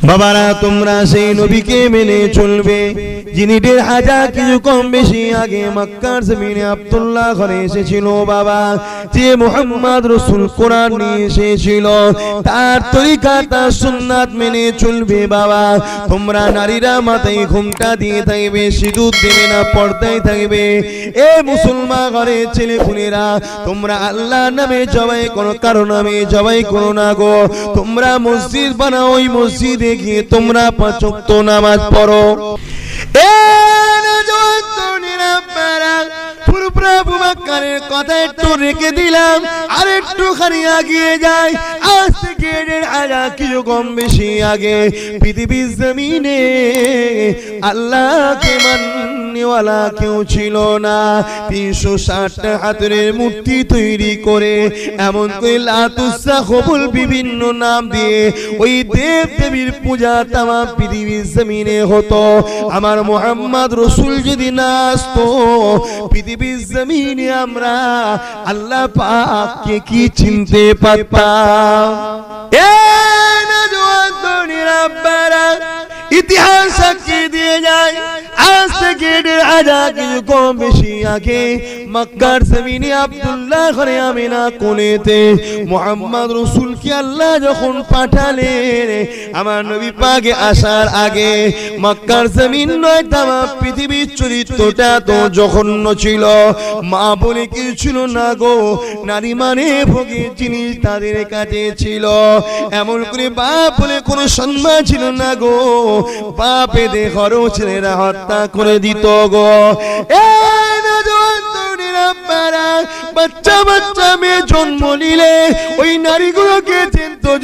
বাবারা তোমরা সেই নবীকে মেনে চলবে যিনি ১৫০০ কিছু কম বেশি আগে মক্কার জমিনে আব্দুল্লাহ ঘরে এসেছিল বাবা, যে মুহাম্মদ রাসূল কোরআন নিয়ে এসেছিল তার তরিকা তার সুন্নাত মেনে চলবে বাবা। তোমরা নারীরা মাথায় ঘোমটা দিয়ে থাকবে, সিঁদুর দেবে না, পর্দায় থাকবে। এ মুসলমান ঘরে ছেলেপুলেরা তোমরা আল্লাহর নামে জবাই করো, কারো নামে জবাই করো না গো। তোমরা মসজিদ বানাও, ওই মসজিদে গিয়ে তোমরা ৫ ওয়াক্ত নামাজ পড়ো। কথা একটু রেখে দিলাম, আর একটুখানি আগিয়ে যাই। আজ থেকে ১৫০০ কিছু কম বেশি আগে পৃথিবীর জমিনে আল্লাহকে মাননেওয়ালা কেউ ছিল না। ৩৬০টা হাতের মূর্তি তৈরি করে, এমন করে লাতুসা খবুল বিভিন্ন নাম দিয়ে ওই দেব দেবীর পূজা তামাম পৃথিবীর জমিনে হতো। আমার মুহাম্মদ রাসূল যদি না আসতো পৃথিবীর জমিনে আমরা আল্লাহ পাককে কি চিনতে পারতাম? এ নওজওয়ান তরুণীরা বারা, ইতিহাস সাক্ষী দিয়ে যায় আজ থেকে ১৫০০ কিছু কম বেশি আগে মক্কার জমিনে আব্দুল্লাহ ঘরে আমিনা কোলেতে মুহাম্মদ রাসূলকে আল্লাহ যখন পাঠালেন, আমার নবী পাকে আসার আগে মক্কার জমিন নয় তামাম পৃথিবীর চরিত্রটা তো জঘন্য ছিল। মা বলে কিছু ছিল না গো, নারী মানে ভোগের জিনিস তাদের কাছে ছিল। এমন করে বাপ বলে কোনো সম্মান ছিল না গো, বাপে দে ঘরও ছেলেরা হত্যা করে দিত গো। বাচ্চা বাচ্চা মেয়ে জন্ম নিলে ওই নারীগুলোকে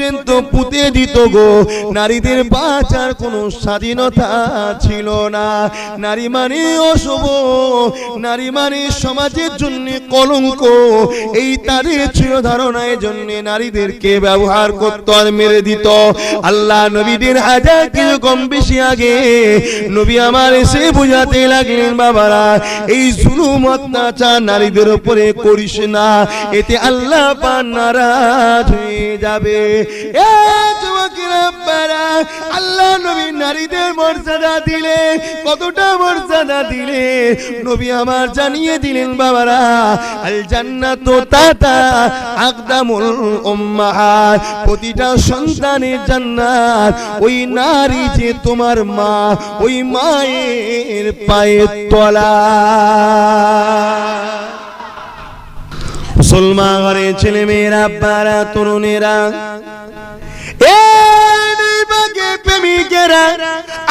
জেন্ত পুঁতে দিত গো। নারীদের বাঁচার কোনো স্বাধীনতা ছিল না। নারী মানে অশুভ, নারী মানে সমাজের জন্য কলঙ্ক, এই তাদের ছিল ধারণা। এই জন্য নারীদেরকে ব্যবহার করত আর মেরে দিত। আল্লাহ নবীদের ১০০০ কিছু কম বেশি আগে নবী আমার এসে বুঝাতে লাগলেন, বাবারা এই জুলুম অত্যাচার নারীদের উপরে করিস না, এতে আল্লাহ পাক নারাজ হয়ে যাবে। এ যুবকেরা বাবারা, আল্লাহ নবী নারীদের মর্যাদা দিলে, কতটা মর্যাদা দিলে নবী আমার জানিয়ে দিলেন বাবারা, আল জান্নাতু তাতা আকদামুল উম্মাহাত, প্রতিটা সন্তানের জান্নাত ওই নারী যে তোমার মা, ওই মায়ের পায়ের তলা। মুসলমান ঘরের ছেলে মেয়েরা, আব্বারা, তরুণেরা, প্রেমিকেরা,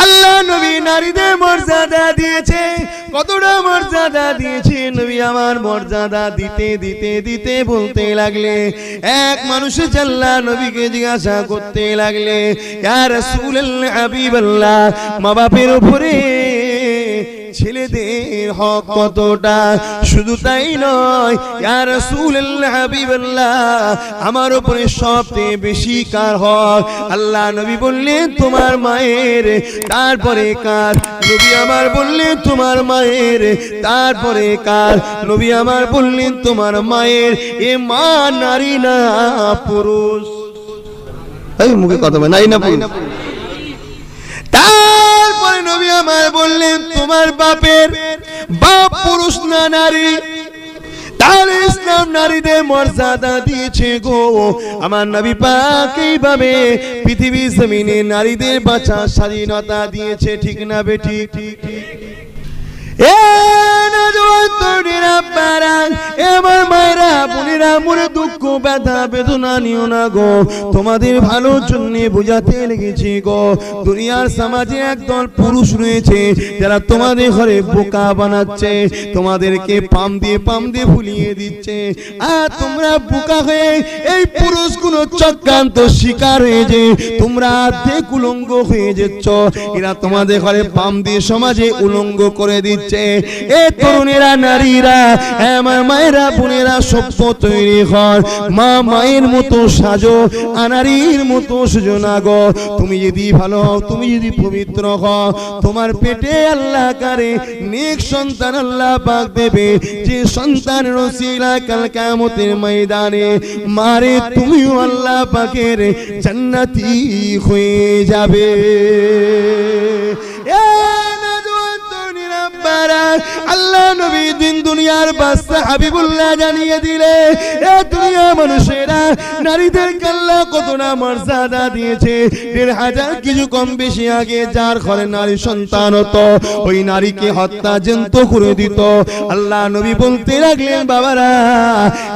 আল্লাহ নবী নারীদের মর্যাদা দিয়েছে। কতটা মর্যাদা দিয়েছে নবী আমার, মর্যাদা দিতে দিতে দিতে বলতে লাগলে, এক মানুষ আল্লাহ নবীকে জিজ্ঞাসা করতে লাগলে, ইয়া রাসূলুল্লাহ হাবিবাল্লাহ, মা বাপের উপরে ছেলেদের হক কতটা? শুধু তাই নয়, ইয়া রাসূলুল্লাহ হাবিবাল্লাহ, আমার উপরে সবচেয়ে বেশি কার হক? আল্লাহ নবী বললেন তোমার মায়ের। তারপরে কার? নবী আমার বললেন তোমার মায়ের। তারপরে কার? নবী আমার বললেন তোমার মায়ের। এ মা নারী না পুরুষ? এই মুখে কথা বলে নাই না পুরুষ? তারপরে নবী আমার বললেন তোমার বাপের। বাপ পুরুষ না নারী? তাহলে ইসলাম নারীদের মর্যাদা দিয়েছে গো। আমার নবী পাক এইভাবে পৃথিবীর জমিনে নারীদের বাঁচার স্বাধীনতা দিয়েছে, ঠিক না বেঠিক? এ নওজওয়ান তরুণীরা, বাবারা, আমার মায়েরা, বোনেরা, মনে দুঃখ ব্যথা বেদনা নিও না গো, তোমাদের ভালোর জন্য বোঝাতে লেগেছি গো। দুনিয়ার সমাজে একদল পুরুষ রয়েছে যারা তোমাদের ঘরে বোকা বানাচ্ছে, তোমাদেরকে পাম দিয়ে ভুলিয়ে দিচ্ছে। আর তোমরা বোকা হয়ে এই পুরুষগুলো চক্রান্ত শিকার হয়ে যে তোমরা অর্ধেক উলঙ্গ হয়ে যাচ্ছ। এরা তোমাদের ঘরে পাম দিয়ে সমাজে উলঙ্গ করে দিচ্ছে। এ তরুণেরা, নারী নারীরা, আমার মায়েরা বোনেরা সভ্য তৈরি হন, মা মায়ের মতো সাজো, আনারীর মতো সাজো না গো। তুমি যদি ভালো হও, তুমি যদি পবিত্র হও, তোমার পেটে আল্লাহ কারে নেক সন্তান আল্লাহ পাক দেবে, যে সন্তানের ওসিলায় কাল কিয়ামতের ময়দানে মারে তুমিও আল্লাহ পাকের জান্নাতি হয়ে যাবে। আল্লাহ নবী দিন দুনিয়ার বাদশা হাবিবুল্লাহ জানিয়ে দিলে, এ দুনিয়া মানুষেরা নারীদেরকে আল্লাহ কত না মর্যাদা দিয়েছে। ১,৫০০ কিছু কম বেশি আগে যার ঘরে নারী সন্তান হতো, ওই নারীকে হত্যা জন্ত করে দিত। আল্লাহ নবী বলতে লাগলেন, বাবারা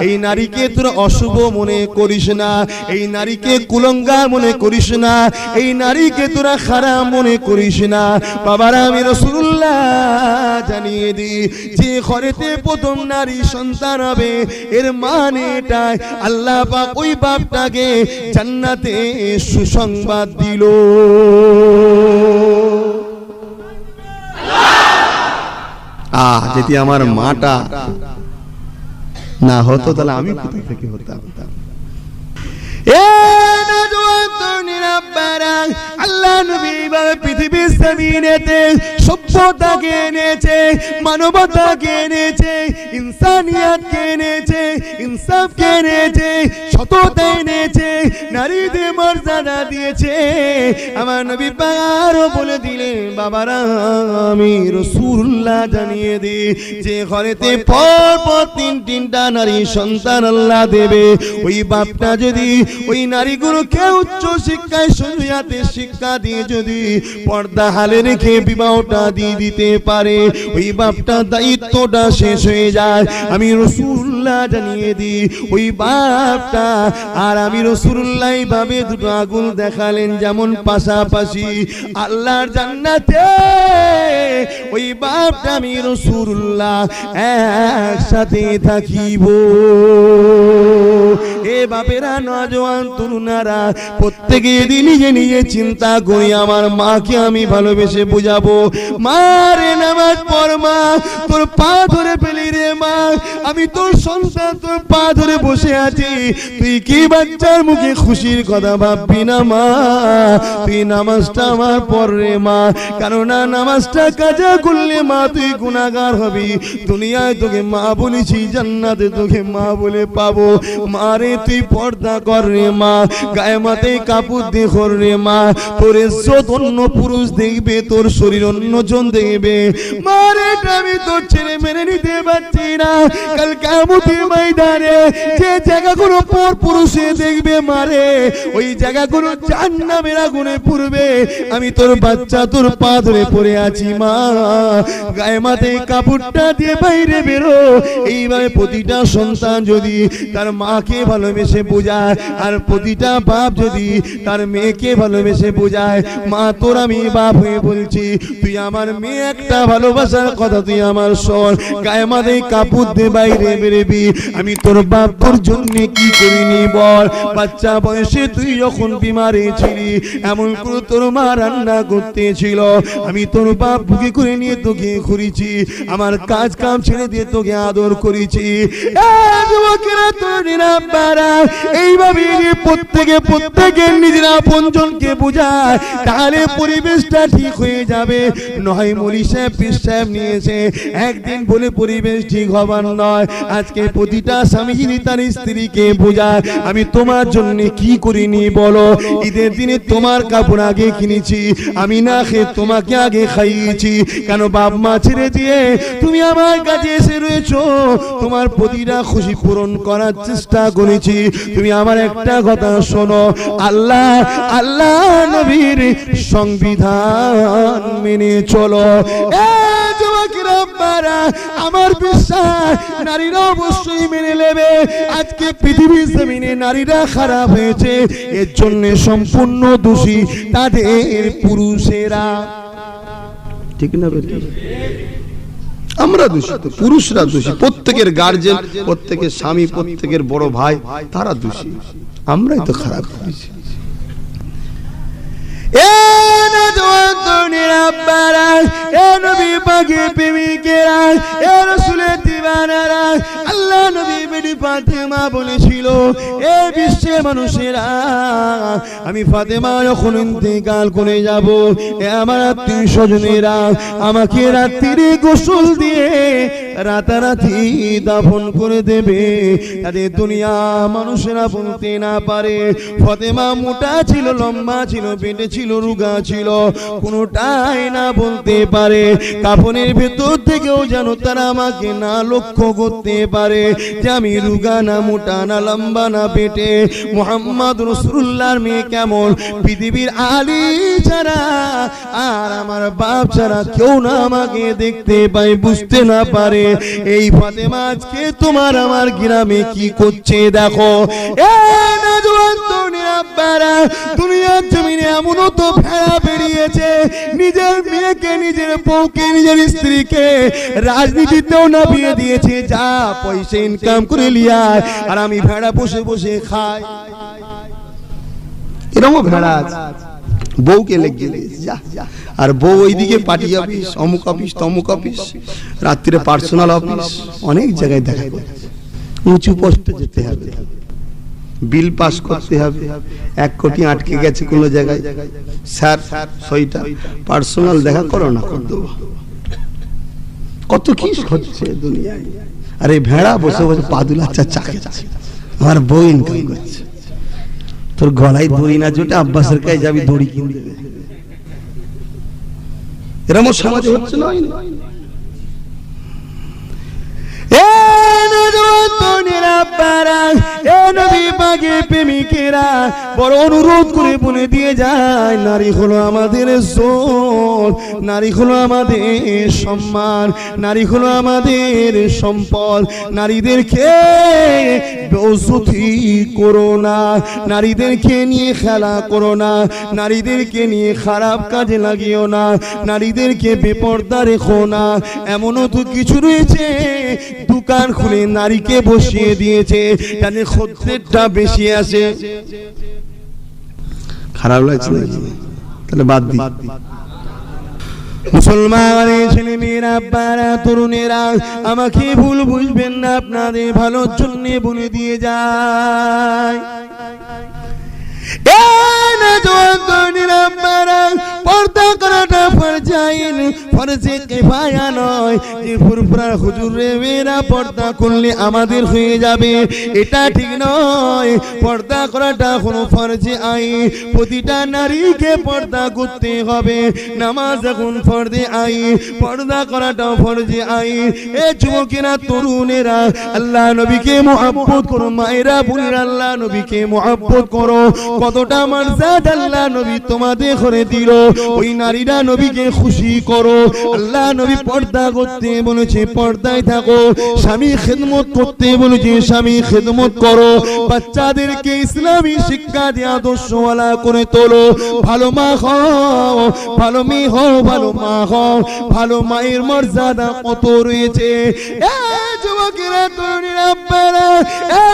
এই নারীকে তোরা অশুভ মনে করিস না, এই নারীকে কুলঙ্গার মনে করিস না, এই নারীকে তোরা খারাপ মনে করিস না। বাবারা আমি রাসূলুল্লাহ জানিয়ে দিই, যে ঘরেতে প্রথম নারী সন্তান হবে এর মানে এটাই আল্লাহ পাক ওই বাপটাকে জান্নাতে সুসংবাদ দিল। যদি আমার মাটা না হতো তাহলে আমি কোথা থেকে হতাম? আল্লাহ নবী পৃথিবীর জমিনেতে সভ্যতাকে এনেছে, মানবতাকে এনেছে, ইনসানিয়াতকে এনেছে, ইনসাফকে এনেছে, সততা এনেছে, নারীদের মর্যাদা দিয়েছে। আমার নবী পারও বলে দিলেন, বাবারা আমি রাসূলুল্লাহ জানিয়ে দিই, যে ঘরেতে পর ৩টা নারী সন্তান আল্লাহ দেবে, ওই বাপটা যদি ওই নারীগুলোকে উচ্চ শিক্ষায় শরীয়তে শিক্ষা দিয়ে যদি পর্দা হালে রেখে বিবাহটা দিয়ে দিতে পারে, ওই বাপটা দায়িত্বটা শেষ হয়ে যায়। আমি রাসূলুল্লাহ জানিয়ে দিই, ওই বাপটা আর আমি রাসূলুল্লাহ এইভাবে দুটো আগুন দেখালেন, যেমন পাশাপাশি আল্লাহর জান্নাতে ওই বাপটা আমি রাসূলুল্লাহ একসাথে থাকিব। এ বাপেরা, নওজোয়ান তরুণারা, প্রত্যেকে নিজে নিজে চিন্তা করি, আমার মাকে আমি ভালোবেসে বুঝাবো। মা রে নামাজ পড় মা, তোর পা ধরে ফেলি রে মা, আমি তোর সন্তান, তোর পা ধরে বসে আছি, তুই কি বাচ্চার মুখে খুশির কথা ভাববি না মা? তুই নামাজটা আমার পড় রে মা, কেননা নামাজটা কাজা করলে মা তুই গুনাহগার হবি। দুনিয়ায় তোকে মা বলেছি, জান্নাতে তোকে মা বলে পাবো। মা রে তুই পর্দা কর রে মা, গায়ে মাথায় কাপড় দিয়ে কর রে মা, তোর ইজ্জত অন্য পুরুষ দেখবে, তোর শরীর অন্যজন দেখবে। মা রে আমি তোর ছেলে মেনে নিতে পারছি না, কাল কিয়ামতের ময়দানে যে জায়গাগুলো পর পুরুষে দেখবে মারে, ওই জায়গাগুলো জাহান্নামের আগুনে পুড়বে। আমি তোর বাচ্চা তোর পা ধরে পড়ে আছি মা, গায়ে মাথায় কাপড়টা দিয়ে বাইরে বেরো। এইভাবে প্রতিটা সন্তান যদি তার মাকে ভালোবেসে বোঝায়, আর প্রতিটা বাপ যদি তার মেয়েকে ভালোবেসে বোঝায়, মা তোর আমি বাপ হয়ে বলছি, তুই আমার মেয়ে একটা ভালোবাসার কথা তুই আমার শোন, গায়ে মাথায় কাপড় দিয়ে বাইরে বেরবি। আমি তোর বাপ তোর জন্য কি করিনি বল? বাচ্চা বয়সে তুই যখন বিমারে ছিলি, এমন করে তোর মা রান্না করতেছিল, আমি তোর বাপ বুকে করে নিয়ে তোকে ঘুরিয়েছি, আমার কাজ কাম ছেড়ে দিয়ে তোকে আদর করেছি। এইভাবে প্রত্যেকে নিজের আপনজনকে বোঝায়, তাহলে পরিবেশটা ঠিক হয়ে যাবে। নয় মলি সাহেব পীর সাহেব নিয়েছে একদিন বলে পরিবেশ ঠিক হবার নয়। আজকে প্রতিটা স্বামী যদি তার স্ত্রীকে বোঝায়, আমি তোমার জন্য কি করিনি বলো? ঈদের দিনে তোমার কাপড় আগে কিনেছি, আমি না খেয়ে তোমাকে আগে খাইয়েছি, কেন বাপ মা ছেড়ে দিয়ে তুমি আমার কাছে এসে রয়েছো, তোমার প্রতিটা খুশি পূরণ করার চেষ্টা করেছি। তুমি আমার একটা কথা শোনো, আল্লাহ নবীর সংবিধান মেনে চলো। আমার বিশ্বাস নারীরা অবশ্যই মেনে নেবে। আজকে পৃথিবীর জমিনে নারীরা খারাপ হয়েছে, এর জন্য সম্পূর্ণ দোষী তাদের পুরুষেরা। ঠিক না বেটি? আমরা দোষী, পুরুষরা দোষী, প্রত্যেকের গার্জেন, প্রত্যেকের স্বামী, প্রত্যেকের বড় ভাই, তারা দোষী, আমরাই তো খারাপ করেছি। এ নবী পাকের প্রেমিকেরা, এ রাসূলের দিওয়ানারা, আল্লাহ নবী বেটি ফাতেমা বলেছিল, এ বিশ্বের মানুষেরা, আমি ফাতেমা যখন ইন্তেকাল করে যাব, এ আমার আত্মীয় স্বজনেরা আমাকে রাত্রিরে গোসল দিয়ে রাতারাতি দাফন করে দেবে, যাতে দুনিয়া মানুষেরা বলতে না পারে ফাতেমা মোটা ছিল, লম্বা ছিল, পেটে ছিল, রোগা ছিল, কোনোটাই না বলতে পারে। কাফনের ভেতর থেকেও যেন তারা আমাকে না লক্ষ্য করতে পারে যে আমি রোগা না, মোটা না, লম্বা না, পেটে মুহাম্মদ রাসূলুল্লাহর মেয়ে কেমন, পৃথিবীর আলী ছাড়া আর আমার বাপ ছাড়া কেউ না আমাকে দেখতে পায়, বুঝতে না পারে। এই ফাতেমা আজকে তোমার আমার গ্রামে কি করছে দেখো। দুনিয়ার জমিনে এমনও তো ভেড়া বেরিয়েছে, নিজের মেয়েকে, নিজের বউকে, নিজের স্ত্রীকে রাজনীতিতেও না বিয়ে দিয়েছে, যা পয়সা ইনকাম করে লিয়ায়, আর আমি ভেড়া বসে বসে খাই। এরকম ভেড়া আছে, বউকে লেগে যা, আর বউ ওইদিকে পার্টি অফিস, অমুক অফিস, তমুক অফিস, রাত্রিরে পার্সোনাল অফিস, অনেক জায়গায় দেখা যায়। উঁচু পোস্টে যেতে হবে, বিল পাস করতে হবে, 1 কোটি আটকে গেছে কোনো জায়গায়, স্যার সইটা পার্সোনাল দেখা করো না, করে দেবো। কত কি হচ্ছে দুনিয়ায়। আরে ভেড়া বসে বসে পাদুলাচ্ছা চাকে, আমার বউ ইনকাম করছে, তোর গলায় দড়ি না জোটে আব্বাসের কাছে যাবি দড়ি কিনে দেবে। এরকম সমাজে হচ্ছে না। প্রেমিকেরা বড় অনুরোধ করে বলে দিয়ে যায়, নারী হলো আমাদের সোল, নারী হলো আমাদের সম্মান, নারী হলো আমাদের সম্পদ। নারীদেরকে বেইজ্জতি করো না, নারীদেরকে নিয়ে খেলা করো না, নারীদেরকে নিয়ে খারাপ কাজে লাগিও না, নারীদেরকে বেপরদা রেখো না। এমনও তো কিছু রয়েছে দোকান খুলে নারীকে বসিয়ে দিয়েছে, যাতে খদ্দেরটা বেশি আসে। খারাপ লাগছে নাকি? তাহলে বাদ দি। মুসলমানের ছেলে মেয়েরা, আব্বারা, তরুণেরা, আমাকে ভুল বুঝবেন না, আপনাদের ভালোর জন্য বলে দিয়ে যায়। পর্দা করাটা ফরজ আইন, ফরজে কিফায়া নয়। যে ফুরফুরা হুজুরে মেয়েরা পর্দা করলে আমাদের হয়ে যাবে, এটা ঠিক নয়। পর্দা করাটা কোনো ফরজে আইন, প্রতিটা নারীকে পর্দা করতে হবে। নামাজ এখন ফরজে আইন, পর্দা করাটাও ফরজে আইন। এ যুবকেরা, তরুণেরা, আল্লাহ নবীকে মুহাব্বত করো, মায়েরা বোনেরা, আল্লাহ নবীকে মুহাব্বত করো। কতটা মর্যাদা আল্লাহ নবী তোমাদের করে দিল, ওই নারীরা নবীকে খুশি করো। আল্লাহ নবী পর্দা করতে বলেছে, পর্দায় থাকো। স্বামী খেদমত করতে বলেছে, স্বামী খেদমত করো। বাচ্চাদেরকে ইসলামী শিক্ষা দিয়ে আদর্শওয়ালা করে তোলো। ভালো মা হও, ভালো মেয়ে হও, ভালো মা হও। ভালো মায়ের মর্যাদা কত রয়েছে। যুবকেরা, তরুণীরা, আব্বারা,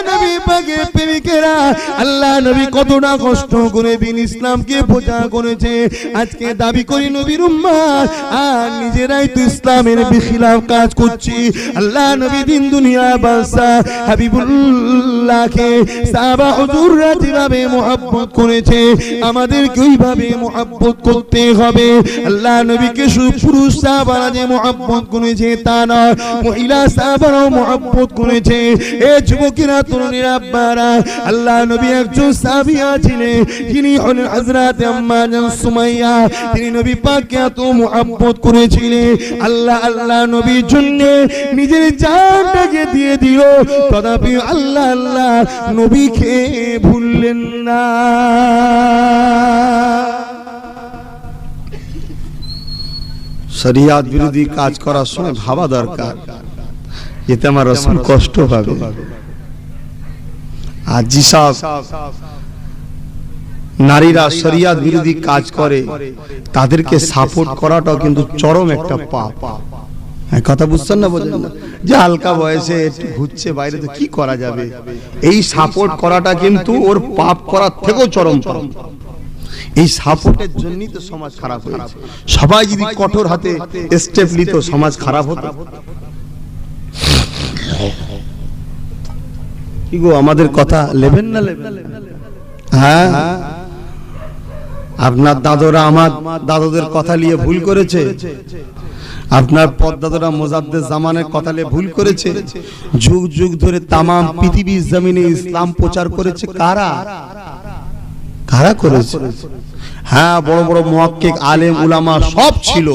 নবী পাকের প্রেমিকেরা, আল্লাহ নবী কতটা কষ্ট করে দিন ইসলামকে প্রচার করেছে। আজকে দাবি করি নবীর উম্মত, আর নিজেরাই তো ইসলামের বিখিলাফ কাজ করছি। আল্লাহ নবী দিন দুনিয়া বাদশা হাবিবুল্লাহকে সাহাবা হুজুররা যেভাবে মুহাব্বত করেছে, আমাদেরকে ওইভাবে মুহাব্বত করতে হবে। আল্লাহ নবীকে শুধু পুরুষ সাহাবারা যে মুহাব্বত করেছে তা নয়, মহিলা সাহাবারাও মুহাব্বত করেছে। এ যুবকেরা, তরুণীরা, আব্বারা, আল্লাহ নবী একজন সাহাবিয়া ছিলেন, যিনি হলেন হযরত আম্মা জান সুমাইয়া। তিনি নবী পাককে এত মুহাব্বত করেছিলেন, আল্লাহ আল্লাহ নবীর জন্য নিজের জানটাকে দিয়ে দিল, তথাপি আল্লাহ আল্লাহ নবীকে ভুললেন না। শরিয়াত বিরোধী কাজ করার সময় ভাবা দরকার, এতে আমার রাসূল কষ্ট পাবে। আর যেসব নারীরা শরিয়াত বিরোধী কাজ করে, তাদেরকে সাপোর্ট করাটাও কিন্তু চরম একটা পাপ। কথা বুঝছেন না? বলেন না যে হালকা বয়সে একটু ঘুরছে বাইরে, তো কি করা যাবে? এই সাপোর্ট করাটা কিন্তু ওর পাপ করার থেকেও চরম পাপ। এই সাপোর্টের জন্যই তো সমাজ খারাপ হয়েছে। সবাই যদি কঠোর হাতে স্টেপ নিত সমাজ খারাপ হতো। কি গো আমাদের কথা নেবেন না নেবেন? হ্যাঁ, আপনার দাদুরা আমার দাদুদের কথা নিয়ে ভুল করেছে, আপনার পদ্দাদুরা মুজাদ্দেদ জামানের কথা নিয়ে ভুল করেছে। যুগ যুগ ধরে তামাম পৃথিবীর জমিনে ইসলাম প্রচার করেছে কারা? কারা করেছে? হ্যাঁ, বড় বড় মুহাক্কিক আলেম উলামা সব ছিল,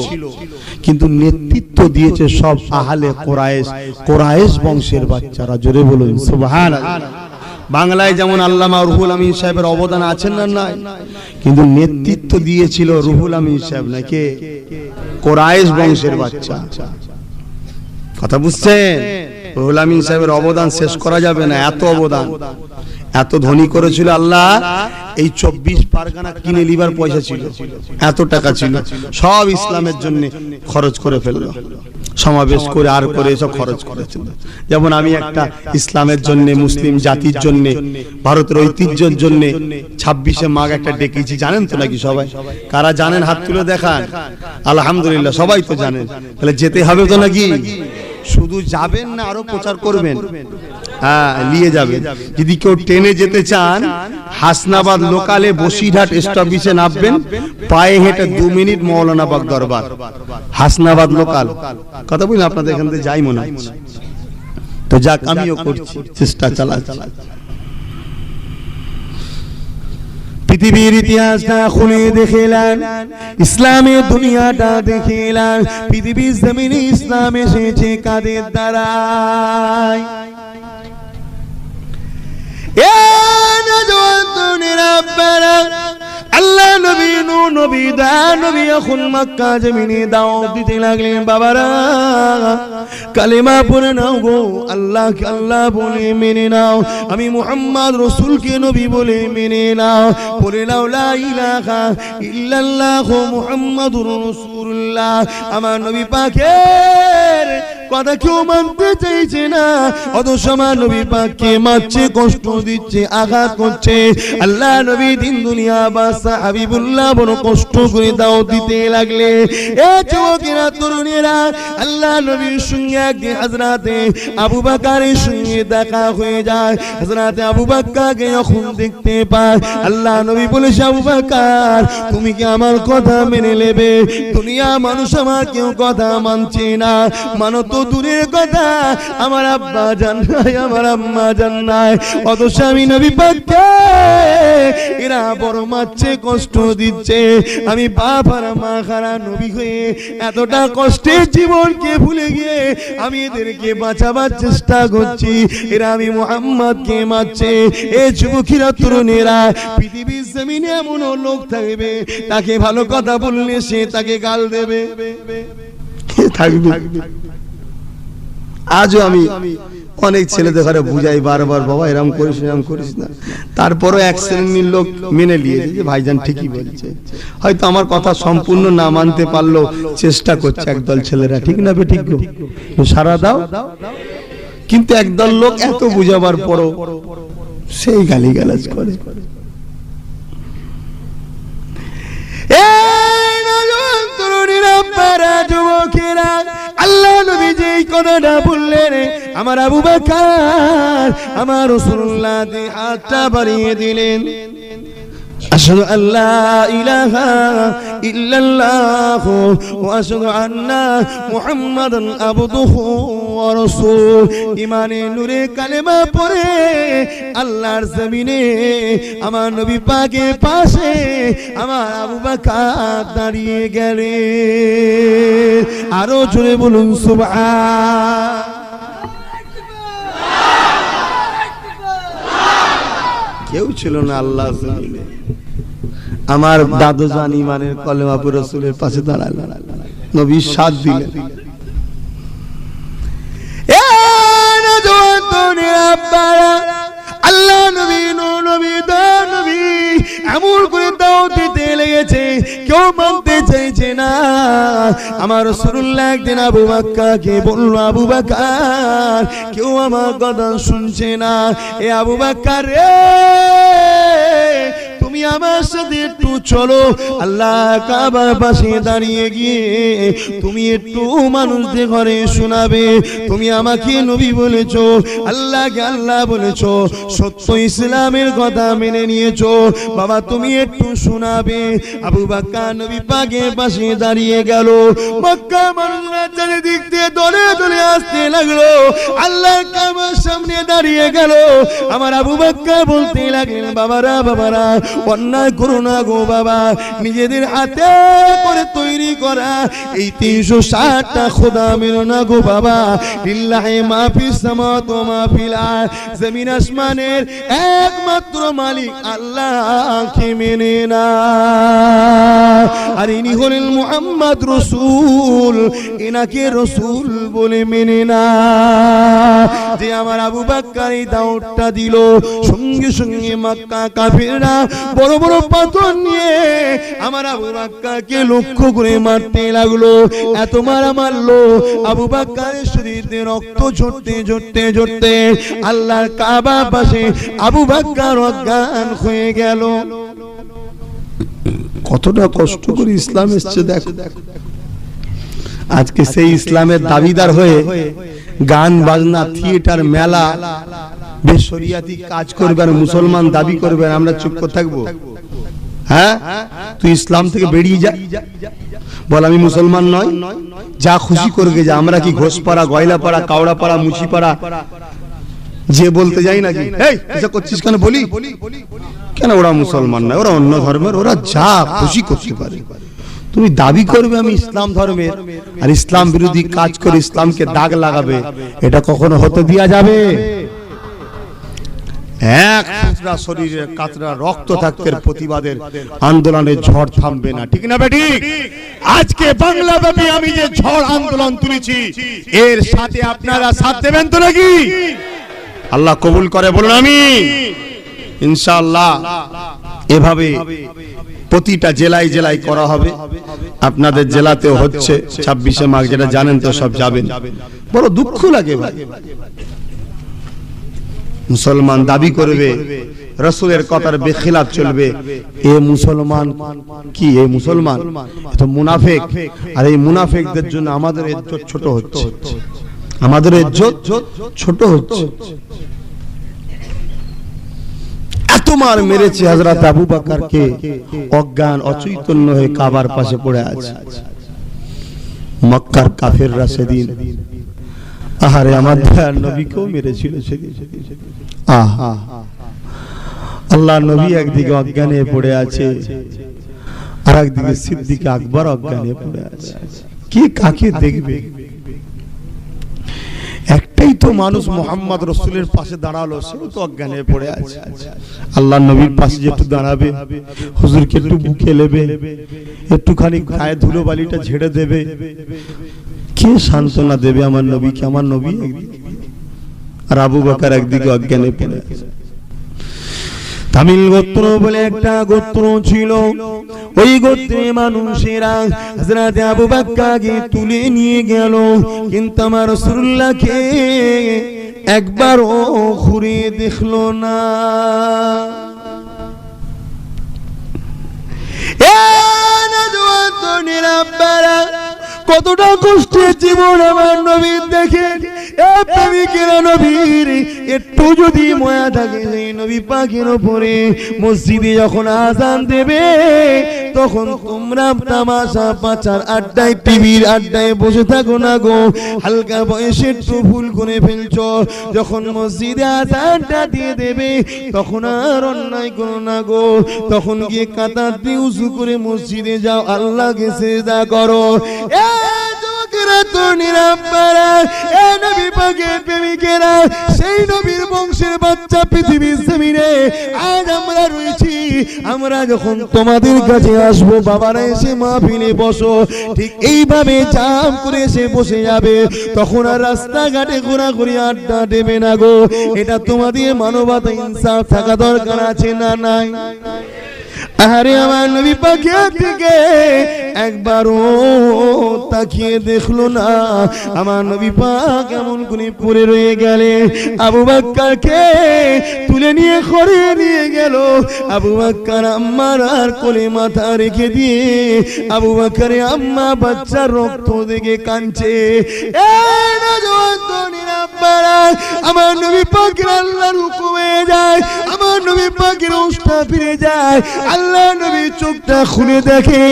কিন্তু নেতৃত্ব দিয়েছে সব আহলে কুরাইশ, কুরাইশ বংশের বাচ্চারা। জোরে বলুন সুবহানাল্লাহ। বাংলায় যেমন আল্লামা রুহুল আমিন সাহেবের অবদান আছেন না নাই, কিন্তু নেতৃত্ব দিয়েছিল রুহুল আমিন সাহেব নাকি কুরাইশ বংশের বাচ্চা। কথা বুঝছেন? রুহুল আমিন সাহেবের অবদান শেষ করা যাবে না, এত অবদান, এত ধনী করেছিল আল্লাহ। এই 24 পারগানা কিনে লিবার পয়সা ছিল, এত টাকা ছিল, সব ইসলামের জন্য খরচ করে ফেললো, সমাবেশ করে আর করে সব খরচ করেছিল। যেমন আমি একটা ইসলামের জন্য, মুসলিম জাতির জন্য, ভারতের ঐতিহ্যের জন্য 26শে মাঘ একটা ডেকেছি, জানেন তো নাকি সবাই? কারা জানেন হাত তুলে দেখান। আলহামদুলিল্লাহ, সবাই তো জানেন। তাহলে যেতে হবে তো নাকি? শুধু যাবেন না, আরো প্রচার করবেন? হ্যাঁ, নিয়ে যাবেন। যদি কেউ ট্রেনে যেতে চান, হাসনাবাদ লোকালে বসিরহাট স্টপেজে নামবেন, পায়ে হেঁটে 2 মিনিট মৌলানাবাগ দরবার, হাসনাবাদ লোকাল। কথা বলি আপনাদের এখান থেকে যাই মনে হচ্ছে তো, যাক আমিও করছি, চেষ্টা চালাচ্ছি। পৃথিবীর ইতিহাসটা খুলে দেখেলেন, ইসলামের দুনিয়াটা দেখেলেন, পৃথিবীর জমিনে ইসলাম এসেছে কাদের দ্বারা? আল্লাহ নবী নূহ নবী দা নবী এখন মক্কা জমিনে দাওয়াত দিতে লাগলেন। বাবারা কালেমা পড়ে নাও গো, আল্লাহকে আল্লাহ বলে মেনে নাও, আমি মুহাম্মদ রাসূলকে নবী বলে মেনে নাও, বলে নাও লা ইলাহা ইল্লাল্লাহু মুহাম্মাদুর রাসূলুল্লাহ। আমার নবী পাকের কথা কেউ মানতে চাইছে না, অথচ আমার নবী পাককে মারছে, কষ্ট দিচ্ছে, আঘাত করছে। আল্লাহ নবী দিন দুনিয়া বাদশা হাবিবুল্লাহ বড় কষ্ট করে দাও দিতে লাগলে। এ যুবকেরা, তরুণেরা, আল্লাহ নবীর সঙ্গে একদিন হযরতে আবু বকরের সঙ্গে দেখা হয়ে যায়। হযরতে আবু বকরকে যখন দেখতে পায়, আল্লাহ নবী বলেছে, আবু বকর তুমি কি আমার কথা মেনে নেবে? দুনিয়া মানুষ আমার কেউ কথা মানছে না, মানো তো দূরের কথা, আমার আব্বা জান নাই, আমার আম্মা জান নাই, অথচ আমি নবী পাককে এরা বড় মারছে, কষ্ট দিচ্ছে। আমি বাপ আর মা হারা নবী হয়ে এতটা কষ্টের জীবনকে ভুলে গিয়ে আমি এদেরকে বাঁচাবার চেষ্টা করছি, এরা আমি মুহাম্মদকে মারছে। এ যুবকেরা, তরুণেরা, পৃথিবীর জমিনে এমন লোক থাকবে, তাকে ভালো কথা বললে সে তাকে গাল দেবে, থাকবে। আজও আমি অনেক ছেলেদের ঘরে বুঝাই বারবার, বাবা এরকম করিস এরকম করিস না, তারপরও এক শ্রেণীর লোক মেনে নিয়েছে যে ভাইজান ঠিকই বলছে। হয়তো আমার কথা সম্পূর্ণ না মানতে পারলেও চেষ্টা করছে একদল ছেলেরা, ঠিক না? ঠিক সারা দাও। কিন্তু একদল লোক এত বুঝাবার পরও সেই গালিগালাজ করে। আল্লাহ নবী যে কথাটা বললেন, আমার আবু বকর আমার রাসূলুল্লাহ হাতটা বাড়িয়ে দিলেন। আশহাদু আল্লা ইলাহা ইল্লাল্লাহ ওয়া আশহাদু আন্না মুহাম্মাদান আবদুহু ওয়া রাসূল। ঈমানে নূরে কালেমা পড়ে আল্লাহর জমিনে আমার নবী পাকের পাশে আমার আবু বকর দাঁড়িয়ে গেলেন। আরো জোরে বলুন সুবহান। কেউ ছিল না আল্লাহর জমিনে। আমার দাদু জান ইমানের কলেমা পড়ে রাসূলের পাশে দাঁড়ালেন, নবী সাথ দিলেন। আল্লাহ নবী নবী দা নবী এমন করে দাও দিতে লেগেছে, কেউ মানতে চাইছে না। আমার রাসূলুল্লাহ একদিন আবু বকরকে বলল, আবু বকর কেউ আমার কথা শুনছে না, এ আবু বকর রে তুমি তুমি আমার সাথে একটু চলো। আল্লাহ কাবার পাশে দাঁড়িয়ে গিয়ে তুমি একটু মানুষদের ঘরে শোনাবে, তুমি আমাকে নবী বলেছো, আল্লাহকে আল্লাহ বলেছো, সত্য ইসলামের কথা মেনে নিয়েছো, বাবা তুমি একটু শোনাবে। আবু বকর নবী পাকের পাশে দাঁড়িয়ে গেল। মক্কা মানুষরা চারিদিক দিয়ে দলে দলে আসতে লাগলো, আল্লাহর কাবার সামনে দাঁড়িয়ে গেল। আমার আবু বকর বলতে লাগলেন, বাবারা বাবারা অন্যায় করো না গো বাবা, নিজেদের হাতে করে তৈরি করা এই 360টা খোদা মেনো না গো বাবা। লিল্লাহি মা ফিস সামাওয়াতি ওয়া মা ফিল আরদ, জমিন আসমানের একমাত্র মালিক আল্লাহকে মেনে না। আর ইনি হলেন মুহাম্মদ রাসূল, এনাকে রাসূল বলে মেনে না। যে আমার আবু বকর এই দাওয়াতটা দিল, সঙ্গে সঙ্গে মক্কা কাফিররা বড় বড় পাথর নিয়ে আমার আবু বকরকে লক্ষ্য করে মারতে লাগলো। এত মারা মারলো, আবু বকরের শরীরে রক্ত ঝরতে ঝরতে ঝরতে আল্লাহর কাবার পাশে আবু বকর অজ্ঞান হয়ে গেল। কতটা কষ্ট করে ইসলাম এসেছে দেখো। আজকে সেই ইসলামের দাবিদার হয়ে গান বাজনা, থিয়েটার, মেলা, বেশরিয়াতি কাজ করবে আর মুসলমান দাবি করবে, আমরা চুপ করে থাকবো? হ্যাঁ, তুই ইসলাম থেকে বেরিয়ে যা, বল আমি মুসলমান নয়, যা খুশি করবে যা। আমরা কি ঘোষপাড়া, গয়লাপাড়া, কাওড়াপাড়া, মুচিপাড়া যে বলতে যাই নাকি এই এসব করছিস কেন বলি কেন? ওরা মুসলমান না, ওরা অন্য ধর্মের, ওরা যা খুশি করতে পারে। তুমি দাবি করবে আমি ইসলাম ধর্মের আর ইসলাম বিরোধী কাজ করে ইসলামকে দাগ লাগাবে, এটা কখনো হতে দেওয়া যাবে? এক কাতরা শরীরে কাতরা রক্ত থাকতে প্রতিবাদের আন্দোলনের ঝড় থামবে না, ঠিক না বেঠিক? আজকে বাংলাব্যাপী আমি যে ঝড় আন্দোলন তুলেছি, এর সাথে আপনারা সাথ দেবেন তো নাকি? আল্লাহ কবুল করে বলুন আমিন। ইনশাআল্লাহ এভাবে প্রতিটা জেলায় জেলায় করা হবে। আপনাদের জেলাতেও হচ্ছে 26শে মাঘ, যেটা জানেন তো, সব যাবেন। বড় দুঃখ লাগে ভাই, মুসলমান দাবি করবে, রাসূলের কথার বেখিলাফ চলবে। এ মুসলমান কি? এ মুসলমান তো মুনাফিক। আর এই মুনাফিকদের জন্য আমাদের ইজ্জত ছোট হচ্ছে, আমাদের ইজ্জত ছোট হচ্ছে। এত মার মেরেছে হযরত আবু বকরকে, অজ্ঞান অচৈতন্য হয়ে কাবার পাশে পড়ে আছে। মক্কার কাফেররা সেদিন, আহারে আমার দয়ার নবীকেও মেরেছিল সেদিন। আহা, আল্লাহ নবী একদিকে অজ্ঞানে পড়ে আছে, আর একদিকে সিদ্দিক আকবর অজ্ঞানে পড়ে আছে। কে কাকে দেখবে? একটাই তো মানুষ মুহাম্মদ রাসূলের পাশে দাঁড়ালো, সেও তো অজ্ঞানে পড়ে আছে। আল্লাহ নবীর পাশে যেটু দাঁড়াবে, হুজুরকে একটু বুকে নেবে, একটুখানি গায়ে ধুলো বালিটা ঝেড়ে দেবে, কে সান্ত্বনা দেবে আমার নবীকে? আমার নবী আর আবু বকর একদিকে অজ্ঞানে পড়ে আছে। তামিল গোত্র বলে একটা গোত্র ছিল, ওই গোত্রের মানুষেরা হযরত আবু বকরকে তুলে নিয়ে গেল, কিন্তু আমার রাসূলুল্লাহকে একবারও ঘুরে দেখলো না। এ নজওয়াতনের আব্বারা, কতটা কষ্টের জীবন আমার নবীর দেখে। প্রেমিকেরা নবীর একটু যদি মায়া থাকে সেই নবী পাকের উপরে, মসজিদে যখন আযান দেবে তখন তোমরা তামাশা পাচার আড্ডায়, টিভির আড্ডায় বসে থাকো না গো, হালকা বয়সে একটু ভুল করে ফেলছো। যখন মসজিদে আযানটা দিয়ে দেবে তখন আর অন্যায় করো না গো, তখন গিয়ে কাতার দিয়ে উযু করে মসজিদে যাও, আল্লাহকে সিজদা করো। সেই নবীর বংশের বাচ্চা পৃথিবীর জমিনে আজ আমরা রয়েছি। আমরা যখন তোমাদের কাছে আসবো, বাবারা এসে মাহফিলে বসো, ঠিক এইভাবে জাম করে এসে বসে যাবে, তখন আর রাস্তাঘাটে ঘোরাঘুরি আড্ডা দেবে না গো। এটা তোমাদের মানবতা, ইনসাফ থাকা দরকার আছে না নাই? আরে আমার নবী পাকের দিকে একবারও তাকিয়ে দেখলো না। আমার নবী পাক এমন করে পড়ে রয়ে গেলে আবু বকরকে তুলে নিয়ে ঘরে নিয়ে গেল। আবু বকর আম্মার আর কোলে মাথা রেখে দিয়ে আবু বকরের আম্মা বাচ্চার রক্ত দেখে কাঁদছে। এই নওজোয়ান তরুণীরা আব্বারা, আমার নবী পাকের আল্লাহর হুকুম হয়ে যায়, আমার নবী পাকের ওষ্ঠা ফিরে যায়। আল্লাহ নবী চোখটা খুলে দেখে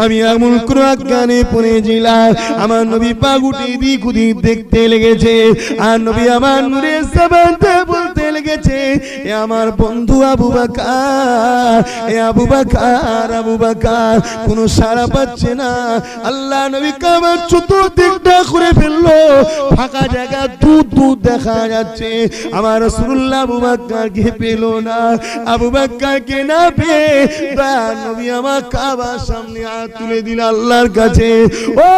আমি এমন কোন আজ্ঞানে পড়েছিলাম। আমার নবী পাক উঠে দিক ওদিক দেখতে লেগেছে, আর নবী আমার নূরের জবানতে বলতে লেগেছে, এ আমার বন্ধু আবু বকর, এ আবু বকর, আবু বকর। কোনো সাড়া পাচ্ছে না। আল্লাহ নবী কাবার চতুর্দিকটা ঘুরে ফেললো, ফাঁকা জায়গা দূর দূর দেখা যাচ্ছে। আমার রাসূলুল্লাহ আবু বকরকে পেল না। আবু বকরকে না পেয়ে নবী আমার কাবার সামনে হাত তুলে দিল আল্লাহর কাছে, ও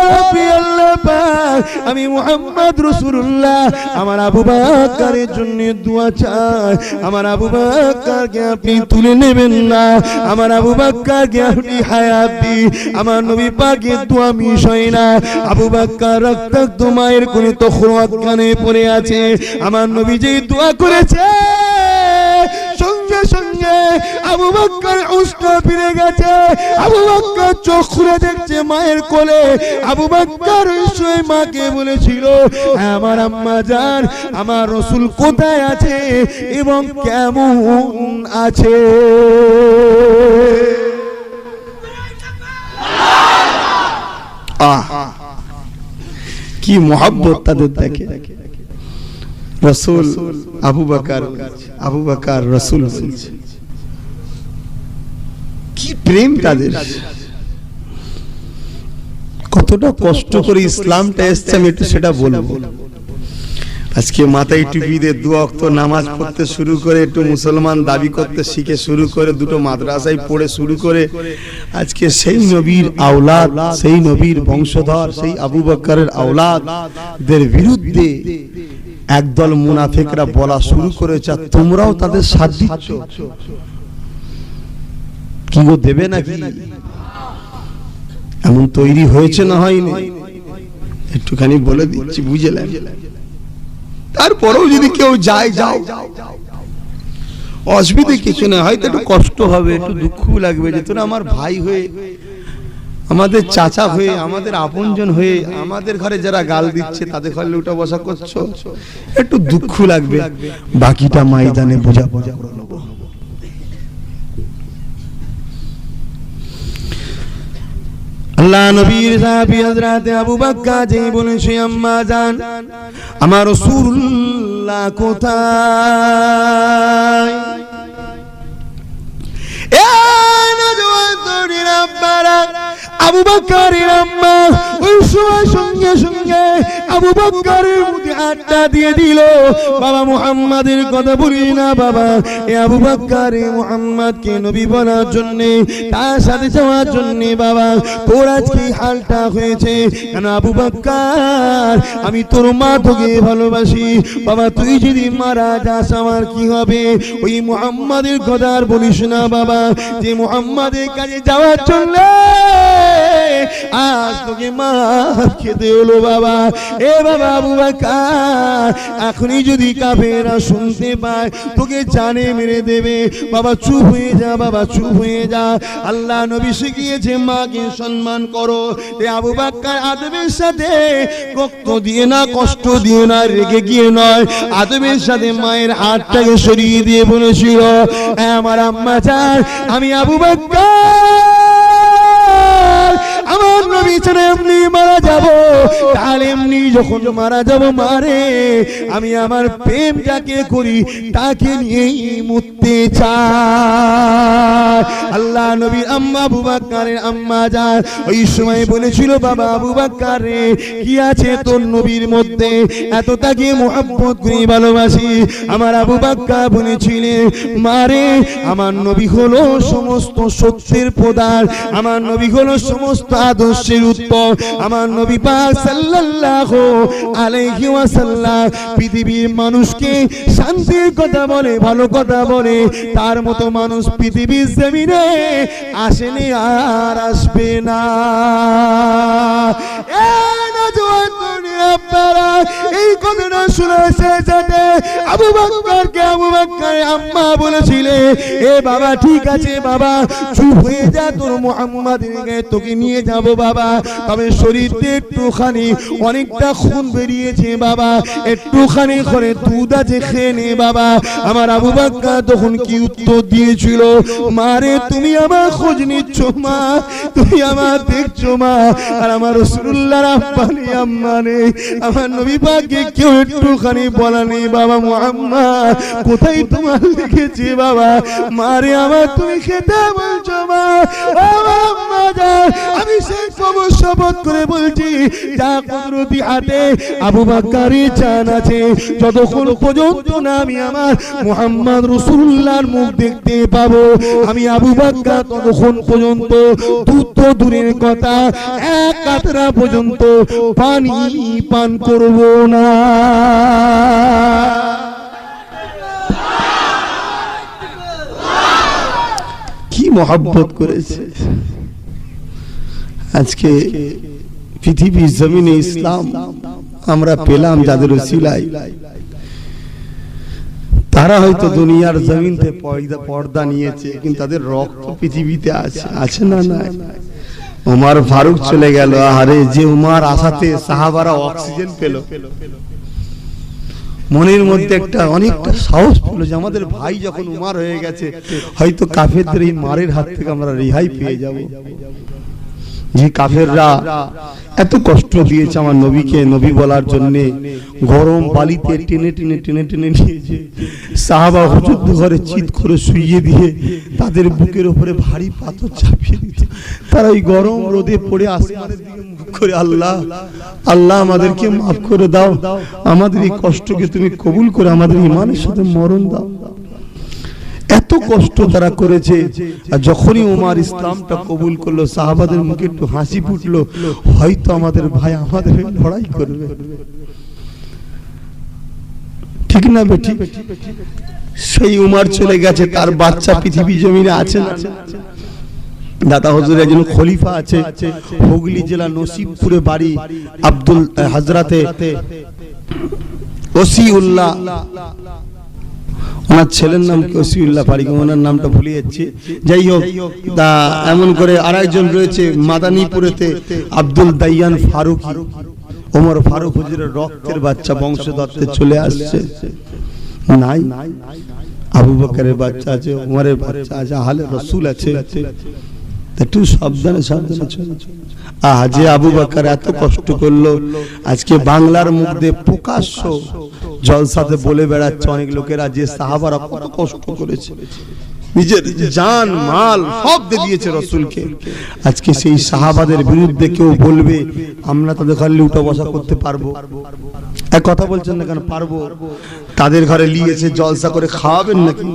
আল্লাহ পাক, আমি মুহাম্মদ রাসূলুল্লাহ আমার আবু বকরের জন্য দোয়া চাই। আমার আবু বকরকে আপনি তুলে নেবেন না, আমার আবু বকরকে আপনি হায়াত দিন। আমার নবী পাকের দোয়া মিস হয় না। আবু বকর রক্তাক্ত মায়ের কোলে তখন অজ্ঞানে পড়ে আছে। আমার নবী যেই দোয়া করেছে সঙ্গে সঙ্গে আবু বকর উষ্টা ফিরে গেছে। আবু বকর চোখ খুলে দেখছে মায়ের কোলে। আবু বকর ওই সময় মাকে বলেছিল, আমার আম্মা জান, আমার রাসূল কোথায় আছে এবং কেমন আছে। কি মহব্বত তাদের দেখে। রাসূল আবু বকর, আবু বকর রাসূল বলছে, কি প্রেম তাদের। কতটা কষ্ট করে ইসলামটা এসেছে আমি একটু সেটা বলবো। আজকে মাথায় টুপি দিয়ে দু ওয়াক্ত নামাজ পড়তে শুরু করে, একটু মুসলমান দাবি করতে শিখে শুরু করে, দুটো মাদ্রাসায় পড়ে শুরু করে, আজকে সেই নবীর আওলাদ, সেই নবীর বংশধর, সেই আবু বকরের আওলাদদের বিরুদ্ধে একদল মুনাফিকরা বলা শুরু করেছে, তোমরাও তাদের সাথ দিচ্ছ। কি গো, দেবে নাকি? এমন তৈরি হয়েছে না হয়নি? একটুখানি বলে দিচ্ছি, বুঝলেন? তারপরেও যদি কেউ যায়, যাও, অসুবিধা কিছু না। হয়তো একটু কষ্ট হবে, একটু দুঃখ লাগবে, যে তোরা আমার ভাই হয়ে, আমাদের চাচা হয়ে, আমাদের আপনজন হয়ে, আমাদের ঘরে যারা গাল দিচ্ছে তাদের ঘরে উঠা বসা করছো, একটু দুঃখ লাগবে। বাকিটা ময়দানে বোঝা বোঝা করে নেব। আল্লাহ নবীর সাহাবী হযরত আবু বকর যে বলেছে, আম্মা জান, আমার রাসূলুল্লাহ কোথায়? এ নওজোয়ান তরুণীরা আব্বারা, আবু বকরের আম্মা ওই সময় সঙ্গে সঙ্গে আবু বকরের মুখে হাতটা দিয়ে দিল। বাবা মুহাম্মাদের কথা বলি না বাবা, এ আবু বকর মুহাম্মদকে নবী বলার জন্য, তার সাথে যাওয়ার জন্য বাবা তোর আজকে হালটা হয়েছে কেন? আবু বকর, আমি তোর মা তোকে ভালোবাসি বাবা, তুই যদি মারা যাস আমার কি হবে? ওই মুহাম্মাদের কথা আর বলিস না বাবা, যে মুহাম্মাদের কাছে যাওয়ার জন্য আজ তোকে মার খেতে হলো বাবা। এ বাবা আবু বকর, এখনই যদি কাফেররা শুনতে পায় তোকে জানে মেরে দেবে বাবা। চুপ হয়ে যা বাবা, চুপ হয়ে যা। আল্লাহ নবী শিখিয়েছে মাকে সম্মান করো। এ আবু বকর আদবের সাথে রক্ত দিয়ে না, কষ্ট দিয়ে না, রেগে গিয়ে নয়, আদবের সাথে মায়ের হাতটাকে সরিয়ে দিয়ে বলেছিল, আমার আম্মা জান, আমি আবু বকর আমার নবী ছাড়া এমনি মারা যাব, তাহলে এমনি যখন মারা যাব মারে, আমি আমার প্রেম যাকে করি তাকে নিয়েই মরতে চাই। আল্লাহ নবীর আম্মা আবু বকরের আম্মা জান ওই সময় বলেছিল, বাবা আবু বকর রে, কি আছে তোর নবীর মধ্যে এত তাকে মুহাব্বত করি ভালোবাসি? আমার আবু বকর বলেছিলেন, মারে, আমার নবী হলো সমস্ত সত্যের প্রধান, আমার নবী হলো সমস্ত আদর্শের উত্তর, আমার নবী পাক সাল্লাল্লাহু আলাইহি ওয়াসাল্লাম পৃথিবীর মানুষকে শান্তির কথা বলে, ভালো কথা বলে, তার মতো মানুষ পৃথিবীর জমিনে আসেনি আর আসবে না। এই কথাটা শুনেছে যাতে আবু বকরকে আবু বকর আম্মা বলেছিলে, এ বাবা ঠিক আছে বাবা চুপ হয়ে যা, তোর মুহাম্মাদকে তোকে নিয়ে যাব বাবা, তবে শরীরতে একটুখানি অনেকটা খুন বেরিয়েছে বাবা, একটুখানি করে দুধ আছে খেয়ে নে বাবা। আমার আবু বকর তখন কি উত্তর দিয়েছিল, মারে তুমি আমার খোঁজ নিচ্ছ মা, তুমি আমার দেখছো মা, আর আমার রাসূলুল্লাহর আব্বা নেই আম্মা নেই, আমার নবী পাককে কেউ একটুখানি বলা নেই বাবা মুহাম্মদ কোথায় তোমার লিখেছে বাবা, মারে আমার তুমি খেতে বলছো মা, আমি সেই খবর শপথ করে বলছি যা কুদরতি হাতে আবু বকরের জান আছে, যতক্ষণ পর্যন্ত না আমি আমার মুহাম্মদ রাসূলুল্লাহর মুখ দেখতে পাবো আমি আবু বকর ততক্ষণ পর্যন্ত দুধ তো দূরের কথা এক কাতরা পর্যন্ত পানি পান করব না। কি মহব্বত করেছে। আজকে পৃথিবীর জমিনে ইসলাম আমরা পেলাম যাদের উসিলায়, তারা হয়তো দুনিয়ার জমিনতে পর্দা নিয়েছে, কিন্তু তাদের রক্ত পৃথিবীতে আছে, আছে না না? উমর ফারুক চলে গেল, আরে যে উমর আসাতে সাহাবারা অক্সিজেন পেল, মনের মধ্যে একটা অনেকটা সাহস পেল যে আমাদের ভাই যখন উমর হয়ে গেছে হয়তো কাফেরদের এই মারের হাত থেকে আমরা রেহাই পেয়ে যাব। যে কাফেররা এত কষ্ট দিয়েছে আমার নবীকে নবী বলার জন্য, গরম বালিতে টেনে টেনে টেনে টেনে নিয়েছে, সাহাবা হুজুর ঘরে চিৎ করে শুইয়ে দিয়ে তাদের বুকের উপরে ভারী পাথর চাপিয়ে দিত, তারা এই গরম রোদে পড়ে আসমানের দিকে মুখ করে আল্লাহ আল্লাহ আমাদেরকে মাফ করে দাও, আমাদের এই কষ্টকে তুমি কবুল করে আমাদের ঈমানের সাথে মরণ দাও। এত কষ্ট তারা করেছে, আর যখনই উমর ইসলামটা কবুল করলো সাহাবাদের মুখে একটু হাসি ফুটলো, হয়তো আমাদের ভাই আমাদের লড়াই করবে, ঠিক না বেঠিক? সেই উমর চলে গেছে, তার বাচ্চা পৃথিবী জমিনে আছে না? দাদা হুজুর একজন খলিফা আছে, হুগলি জেলা নসিবপুরে বাড়ি, আব্দুল হযরতে ওসিউল্লাহ, ওনার ছেলের নাম কি ওসিউল্লাহ পারি, ওনার নামটা ভুলে যাচ্ছে, যাই হোক তা এমন করে আরেকজন রয়েছে মাদানীপুরেতে আব্দুল দাইয়ান ফারুকি, ওমর ফারুক হুজুরের রক্তের বাচ্চা বংশধরতে চলে আসছে, নাই আবু বকরের বাচ্চা আছে, ওমরের বাচ্চা আছে, আহলে রাসূল আছে, একটু সাবধানে সাবধানে চলে। যে আবু বকর এত কষ্ট করলো, আজকে বাংলার মধ্যে প্রকাশ্য জলসাতে বলে বেড়াচ্ছে অনেক লোকেরা যে সাহাবারা কত কষ্ট করেছে, নিজের জান মাল সব দিয়ে দিয়েছে রাসূলকে। আজকে সেই সাহাবাদের বিরুদ্ধে কেউ বলবে আমরা তাদের ঘরে উঠা বসা করতে পারবো? এক কথা বলছেন না কেন? পারবো। তাদের ঘরে লিয়েছে জলসা করে খাওয়াবেন নাকি?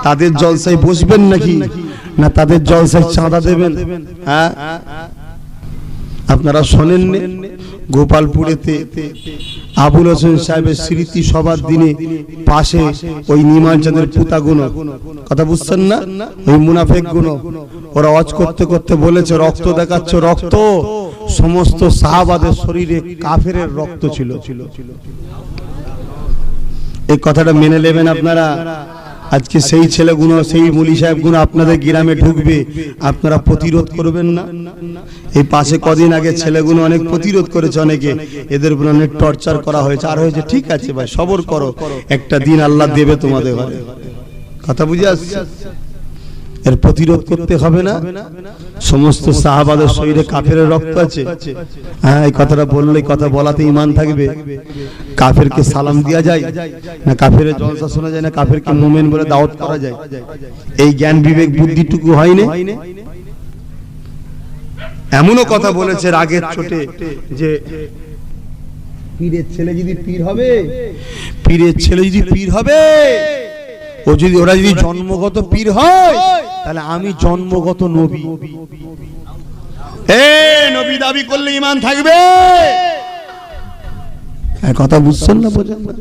তাদের জলসায় বসবেন নাকি? না তাদের জলসায় চাঁদা দেবেন? হ্যাঁ, আপনারা শোনেননি গোপালপুরেতে আবুল হোসেন সাহেবের স্মৃতি সভার দিনে পাশে ওই নিমানচাঁদের পুতাগুলো, কথা বুঝছেন না? ওই মুনাফেক গুলো ওরা ওয়াজ করতে করতে বলেছে রক্ত দেখাচ্ছ, রক্ত সমস্ত সাহাবাদের শরীরে কাফেরের রক্ত ছিল। এই কথাটা মেনে নেবেন আপনারা? আজকে সেই ছেলেগুলো সেই মুলি সাহেবগুলো আপনাদের গ্রামে ঢুকবে, আপনারা প্রতিরোধ করবেন না? এই পাশে কদিন আগে ছেলেগুলো অনেক প্রতিরোধ করেছে, অনেকে এদের উপর অনেক টর্চার করা হয়েছে, আর হয়েছে ঠিক আছে ভাই সবর করো, একটা দিন আল্লাহ দেবে তোমাদের ঘরে, কথা বুঝে আসছে? এর প্রতিরোধ করতে হবে না? সমস্ত সাহাবাদের শরীরে কাফেরের রক্ত আছে, হ্যাঁ এই কথাটা বললে কথা বলাতে ঈমান থাকবে। কাফেরকে সালাম দেওয়া যায় না? কাফেরের জলসা শোনা যায় না? কাফেরকে মুমিন বলে দাওয়াত করা যায়? এই জ্ঞান বিবেক বুদ্ধিটুকু হয়নি? এমনও কথা বলেছে রাগের চোটে যে পীরের ছেলে যদি পীর হবে, পীরের ছেলে যদি পীর হবে, ও যদি ওরা যদি জন্মগত পীর হয় তাহলে আমি জন্মগত নবী। নবী দাবি করলে ঈমান থাকবে? কথা বুঝছেন না, বোঝেন না?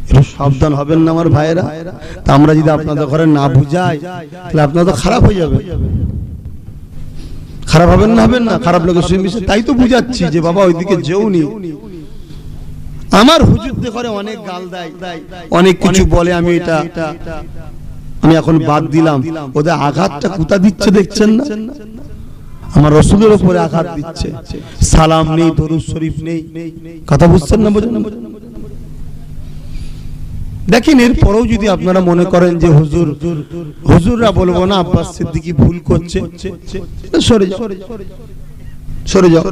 একটু সাবধান হবেন না আমার ভাইয়েরা। তা আমরা যদি আপনাদের ঘরে না বুঝাই তাহলে আপনারা তো খারাপ হয়ে যাবে। খারাপ হবেন না? হবেন না? খারাপ লোকের সঙ্গে মিশে, তাই তো বুঝাচ্ছি যে বাবা ওইদিকে যেওনি। আমার হুজুরদের ঘরে অনেক গাল দেয়, অনেক কিছু বলে, আমি এখন বাদ দিলাম। ওদের আঘাতটা কোথা দিচ্ছে দেখছেন না? আমার রসুলের উপরে আঘাত দিচ্ছে। সালাম নেই, দরুদ শরীফ নেই। কথা বুঝছেন না, বোঝেন না? দেখেন, এরপরেও যদি আপনারা মনে করেন যে হুজুররা বলবো না আব্বাস সিদ্দিকী ভুল করছে, সরে যাও, সরে যাও।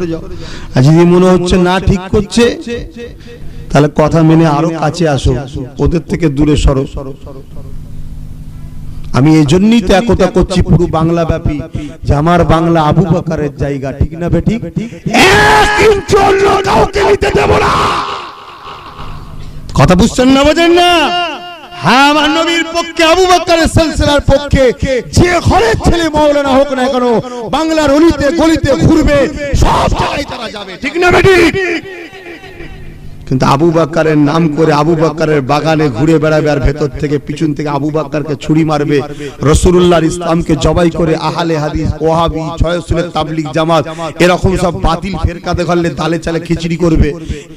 আর যদি মনে হচ্ছে না ঠিক করছে, তাহলে কথা মেনে আরো কাছে আসো, ওদের থেকে দূরে সরো। আমি এই জন্যই তো একতা করছি পুরো বাংলা ব্যাপী, যে আমার বাংলা আবু বকরের জায়গা, ঠিক না বেঠিক? এক ইঞ্চি অন্য কাউকে নিতে দেব না। কথা বুঝছেন না, বোঝেন না? হ্যাঁ, আমার নবীর পক্ষে, আবু বকরের সিলসিলার পক্ষে যে ঘরের ছেলে মাওলানা হোক না কেন, বাংলার অলিতে গলিতে ঘুরবে, সব জায়গায় তারা যাবে, ঠিক না বেঠিক? কিন্তু আবু বকরের নাম করে আবু বকরের বাগানে ঘুরে বেড়াবে, আর ভেতর থেকে পিছন থেকে আবু বকরকে ছুরি মারবে, রাসূলুল্লাহর ইসলামকে জবাই করে আহলে হাদিস, ওয়াহাবি, ছয়সুলের তাবলীগ জামাত, এরকম সব বাতিল ফেরকাতে ঘরলে দালে চালে খিচড়ি করবে,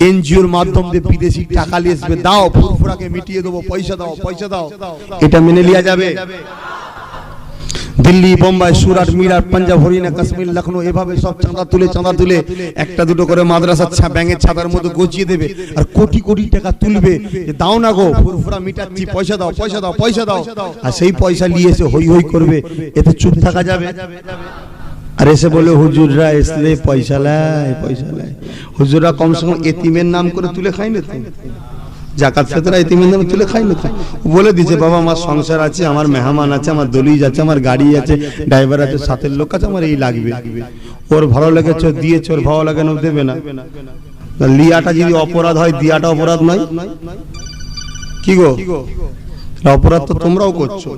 এনজিওর মাধ্যম দিয়ে বিদেশি টাকা নিয়ে আসবে, দাও ফুরফুরাকে মিটিয়ে দেবো, পয়সা দাও, পয়সা দাও। এটা মেনে লিয়া যাবে? দিল্লি, বোম্বাই, সুরাট, মিরাট, পাঞ্জাব, হরিয়ানা, কাশ্মীর, লখনৌ, এভাবে সব চাঁদা তুলে একটা দুটো করে মাদ্রাসা ব্যাঙের ছাতার মতো গজিয়ে দেবে, আর কোটি কোটি টাকা তুলবে, যে দাও না গো ফুরফুরা মিটাচ্ছি, পয়সা দাও, পয়সা দাও, পয়সা দাও। আর সেই পয়সা নিয়ে এসে হই হই করবে, এতে চুপ থাকা যাবে? আর এসে বলে হুজুররা এসলে পয়সা লাই, পয়সা লাই। হুজুররা কমসে কম এতিমের নাম করে তুলে খাই না তো? জাকাত ফেতরা এতিমের নামে তুলে খাই না তো? বলে দিছে বাবা আমার সংসার আছে, আমার মেহমান আছে, আমার দলিজ আছে, আমার গাড়ি আছে, ড্রাইভার আছে, সাথের লোক আছে, আমার এই লাগবে। ওর ভালো লেগেছে দিয়েছে, ওর ভালো লাগে না দেবে না। লিয়াটা যদি অপরাধ হয়, দিয়াটা অপরাধ নয়? কি গো, অপরাধ তো তোমরাও করছো।